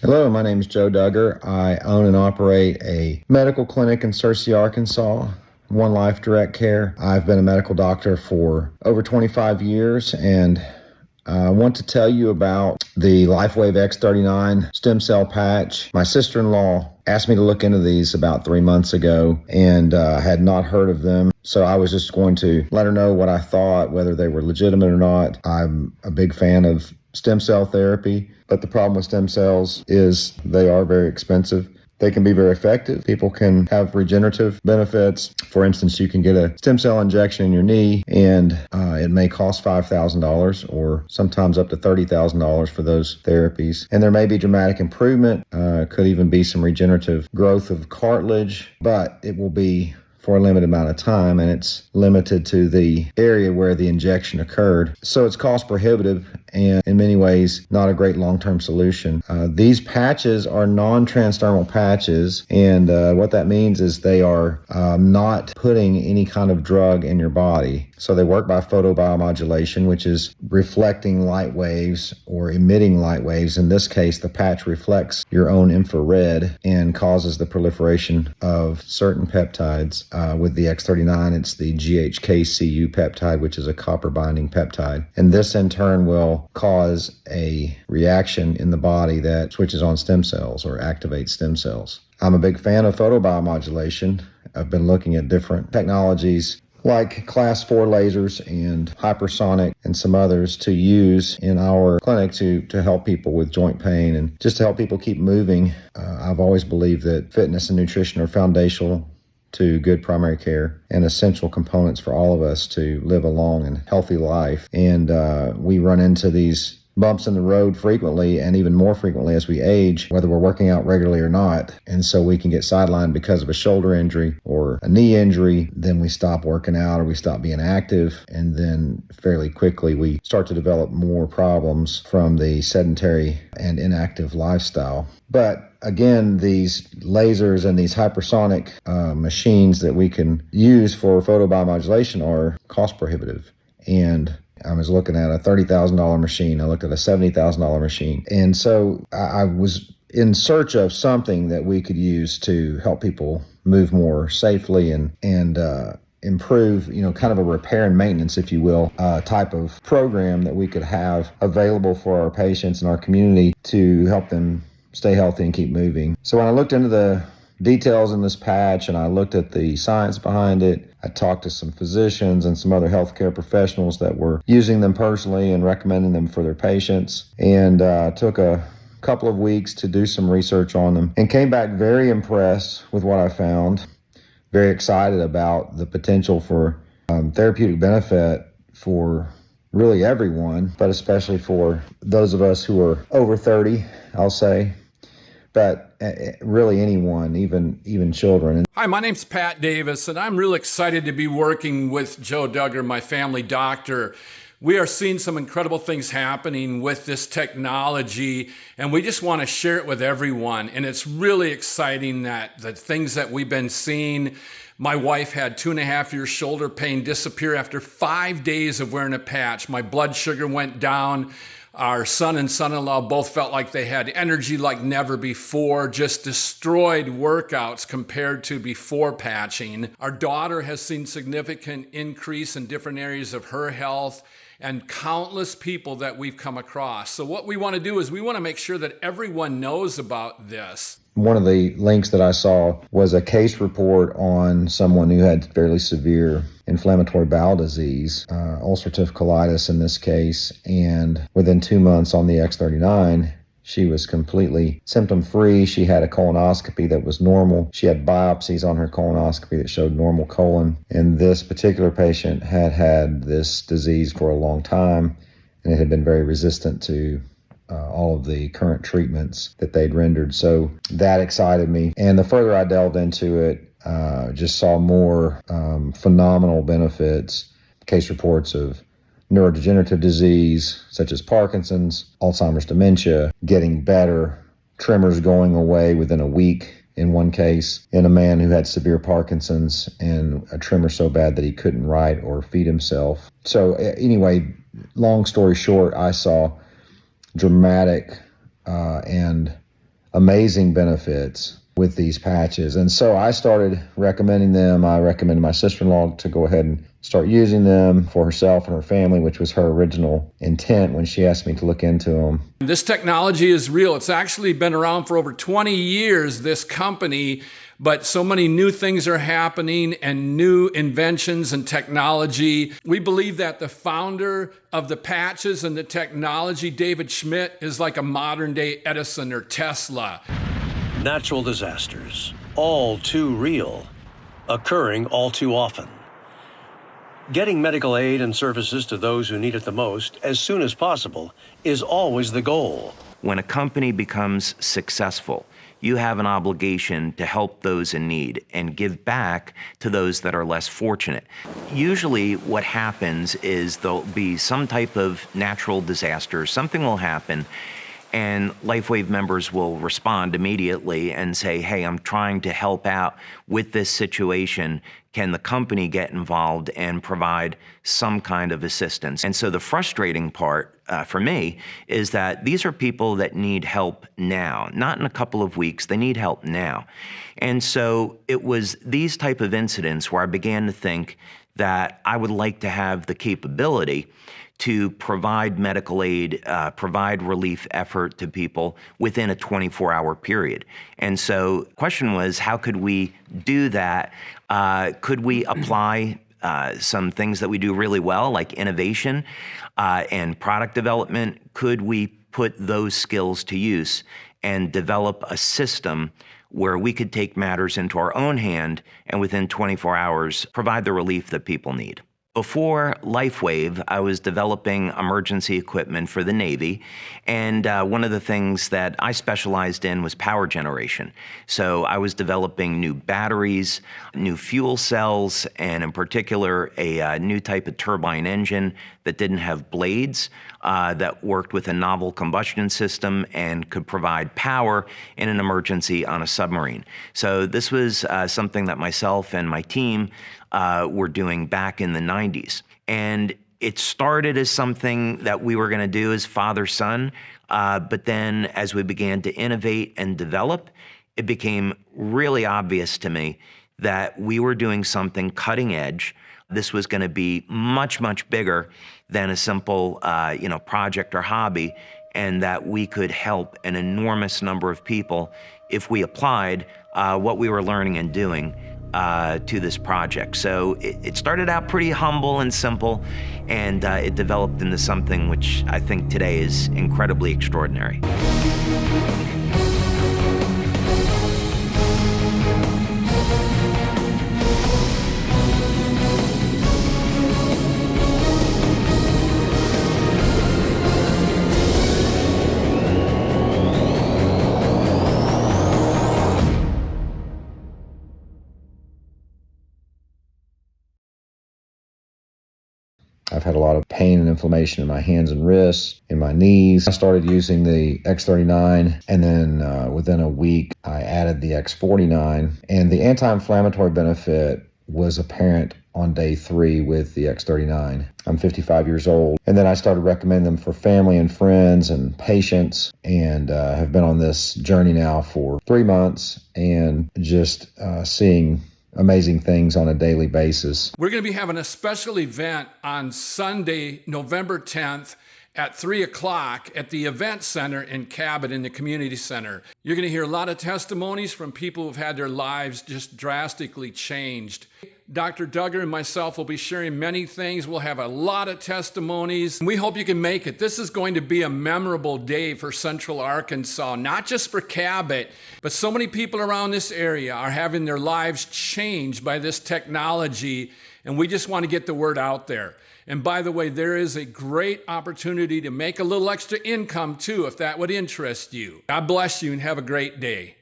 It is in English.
Hello, my name is Joe Duggar. I own and operate a medical clinic in Searcy, Arkansas, One Life Direct Care. I've been a medical doctor for over 25 years, and I want to tell you about the LifeWave X39 stem cell patch. My sister-in-law asked me to look into these about 3 months ago and had not heard of them. So I was just going to let her know what I thought, whether they were legitimate or not. I'm a big fan of stem cell therapy, but the problem with stem cells is they are very expensive. They can be very effective. People can have regenerative benefits. For instance, you can get a stem cell injection in your knee, and it may cost $5,000 or sometimes up to $30,000 for those therapies. And there may be dramatic improvement, could even be some regenerative growth of cartilage, but it will be for a limited amount of time, and it's limited to the area where the injection occurred. So it's cost prohibitive and in many ways not a great long-term solution. These patches are non-transdermal patches, and what that means is they are not putting any kind of drug in your body. So they work by photobiomodulation, which is reflecting light waves or emitting light waves. In this case, the patch reflects your own infrared and causes the proliferation of certain peptides. With the X39, it's the GHK-Cu peptide, which is a copper binding peptide. And this in turn will cause a reaction in the body that switches on stem cells or activates stem cells. I'm a big fan of photobiomodulation. I've been looking at different technologies like class 4 lasers and hypersonic and some others to use in our clinic to help people with joint pain and just to help people keep moving. I've always believed that fitness and nutrition are foundational to good primary care and essential components for all of us to live a long and healthy life. And we run into these bumps in the road frequently, and even more frequently as we age, whether we're working out regularly or not. And so we can get sidelined because of a shoulder injury or a knee injury. Then we stop working out or we stop being active. And then fairly quickly we start to develop more problems from the sedentary and inactive lifestyle. But again, these lasers and these hypersonic machines that we can use for photobiomodulation are cost prohibitive. And I was looking at a $30,000 machine. I looked at a $70,000 machine. And so I was in search of something that we could use to help people move more safely and improve, kind of a repair and maintenance, if you will, type of program that we could have available for our patients and our community to help them stay healthy and keep moving. So when I looked into the details in this patch and I looked at the science behind it, I talked to some physicians and some other healthcare professionals that were using them personally and recommending them for their patients, and took a couple of weeks to do some research on them and came back very impressed with what I found, very excited about the potential for therapeutic benefit for really everyone, but especially for those of us who are over 30, I'll say. But really anyone, even children. Hi, my name's Pat Davis, and I'm really excited to be working with Joe Duggar, my family doctor. We are seeing some incredible things happening with this technology, and we just want to share it with everyone. And it's really exciting that the things that we've been seeing. My wife had 2.5 years shoulder pain disappear after 5 days of wearing a patch. My blood sugar went down. Our son and son-in-law both felt like they had energy like never before, just destroyed workouts compared to before patching. Our daughter has seen significant increase in different areas of her health, and countless people that we've come across. So what we want to do is we want to make sure that everyone knows about this. One of the links that I saw was a case report on someone who had fairly severe inflammatory bowel disease, ulcerative colitis in this case, and within 2 months on the X39, she was completely symptom-free. She had a colonoscopy that was normal. She had biopsies on her colonoscopy that showed normal colon. And this particular patient had had this disease for a long time, and it had been very resistant to all of the current treatments that they'd rendered. So that excited me. And the further I delved into it, just saw more phenomenal benefits, case reports of neurodegenerative disease such as Parkinson's, Alzheimer's, dementia, getting better, tremors going away within a week in one case, in a man who had severe Parkinson's and a tremor so bad that he couldn't write or feed himself. So anyway, long story short, I saw dramatic and amazing benefits with these patches. And so I started recommending them. I recommended my sister-in-law to go ahead and start using them for herself and her family, which was her original intent when she asked me to look into them. This technology is real. It's actually been around for over 20 years, this company, but so many new things are happening and new inventions and technology. We believe that the founder of the patches and the technology, David Schmidt, is like a modern day Edison or Tesla. Natural disasters, all too real, occurring all too often. Getting medical aid and services to those who need it the most as soon as possible is always the goal. When a company becomes successful, you have an obligation to help those in need and give back to those that are less fortunate. Usually what happens is there'll be some type of natural disaster, something will happen, and LifeWave members will respond immediately and say, hey, I'm trying to help out with this situation. Can the company get involved and provide some kind of assistance? And so the frustrating part for me is that these are people that need help now, not in a couple of weeks. They need help now. And so it was these type of incidents where I began to think that I would like to have the capability to provide medical aid, provide relief effort to people within a 24-hour period. And so the question was, how could we do that? Could we apply some things that we do really well, like innovation and product development? Could we put those skills to use and develop a system where we could take matters into our own hand and within 24 hours provide the relief that people need? Before LifeWave, I was developing emergency equipment for the Navy, and one of the things that I specialized in was power generation. So I was developing new batteries, new fuel cells, and in particular, a new type of turbine engine that didn't have blades, that worked with a novel combustion system and could provide power in an emergency on a submarine. So this was something that myself and my team were doing back in the 90s. And it started as something that we were going to do as father-son, but then as we began to innovate and develop, it became really obvious to me that we were doing something cutting edge. This was going to be much, much bigger than a simple project or hobby, and that we could help an enormous number of people if we applied what we were learning and doing to this project. So it started out pretty humble and simple, and it developed into something which I think today is incredibly extraordinary. I've had a lot of pain and inflammation in my hands and wrists, in my knees. I started using the X39, and then within a week, I added the X49. And the anti-inflammatory benefit was apparent on day 3 with the X39. I'm 55 years old. And then I started recommending them for family and friends and patients, and have been on this journey now for 3 months, and just seeing amazing things on a daily basis. We're going to be having a special event on Sunday, November 10th at 3 o'clock at the Event Center in Cabot in the Community Center. You're going to hear a lot of testimonies from people who've had their lives just drastically changed. Dr. Duggar and myself will be sharing many things. We'll have a lot of testimonies. We hope you can make it. This is going to be a memorable day for Central Arkansas, not just for Cabot, but so many people around this area are having their lives changed by this technology, and we just want to get the word out there. And by the way, there is a great opportunity to make a little extra income too, if that would interest you. God bless you and have a great day.